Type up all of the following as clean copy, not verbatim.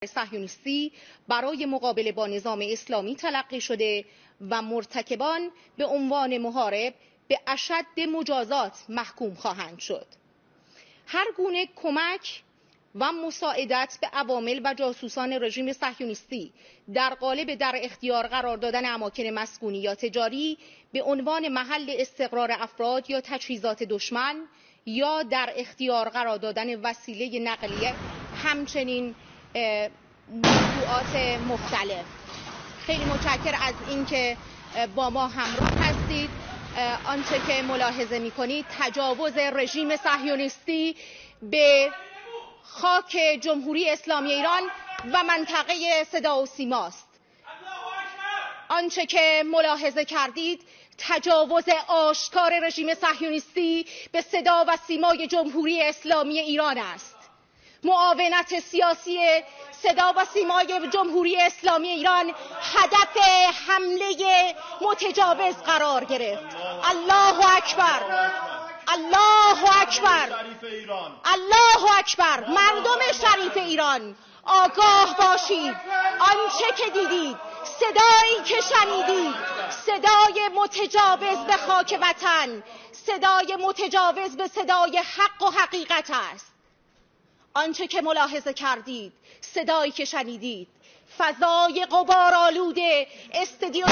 صهیونیستی برای مقابله با نظام اسلامی تلقی شده و مرتکبان به عنوان محارب به اشد مجازات محکوم خواهند شد. هر گونه کمک و مساعدت به عوامل و جاسوسان رژیم صهیونیستی در قالب در اختیار قرار دادن اماکن مسکونی یا تجاری به عنوان محل استقرار افراد یا تجهیزات دشمن یا در اختیار قرار دادن وسیله نقلیه، همچنین موضوعات مختلف. خیلی متشکرم از اینکه با ما همراه هستید. آنچه که ملاحظه می‌کنید تجاوز رژیم صهیونیستی به خاک جمهوری اسلامی ایران و منطقه صدا و سیماست. آنچه که ملاحظه کردید تجاوز آشکار رژیم صهیونیستی به صدا و سیمای جمهوری اسلامی ایران است. معاونت سیاسی صدا و سیمای جمهوری اسلامی ایران هدف حمله متجاوز قرار گرفت. الله اکبر، الله اکبر، الله اکبر. مردم شریف ایران آگاه باشید. آنچه که دیدید، صدایی که شنیدید، صدای متجاوز به خاک وطن، صدای متجاوز به صدای حق و حقیقت است. آنچه که ملاحظه کردید، صدایی که شنیدید، فضای غبارآلود استادیوم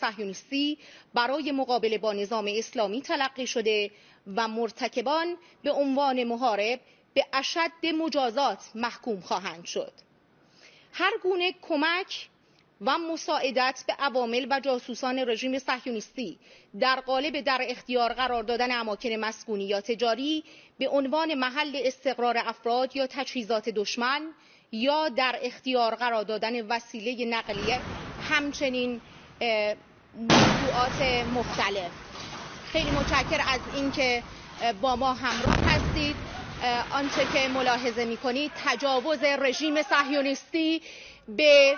صهیونیستی برای مقابله با نظام اسلامی تلقی شده و مرتکبان به عنوان محارب به اشد مجازات محکوم خواهند شد. هر گونه کمک و مساعدت به عوامل و جاسوسان رژیم صهیونیستی در قالب در اختیار قرار دادن اماکن مسکونی یا تجاری به عنوان محل استقرار افراد یا تجهیزات دشمن یا در اختیار قرار دادن وسیله نقلیه، همچنین موضوعات مختلف. خیلی متشکرم از اینکه با ما همراه هستید. آنچه که ملاحظه می‌کنید تجاوز رژیم صهیونیستی به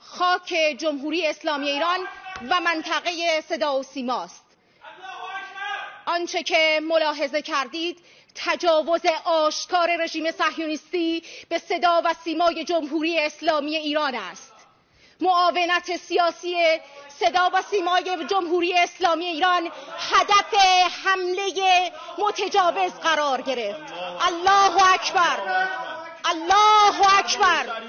خاک جمهوری اسلامی ایران و منطقه صدا و سیماست. آنچه که ملاحظه کردید تجاوز آشکار رژیم صهیونیستی به صدا و سیمای جمهوری اسلامی ایران است. معاونت سیاسی صدا و سیمای جمهوری اسلامی ایران هدف حمله متجاوز قرار گرفت. الله اکبر، الله اکبر،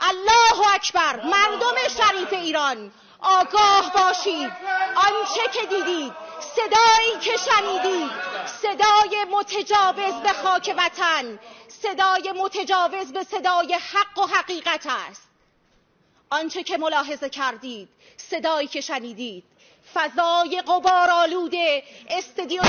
الله اکبر. مردم شریف ایران آگاه باشید. آنچه که دیدید، صدایی که شنیدید، صدای متجاوز به خاک وطن، صدای متجاوز به صدای حق و حقیقت است. آنچه که ملاحظه کردید، صدایی که شنیدید، فضای غبارآلود استادیوم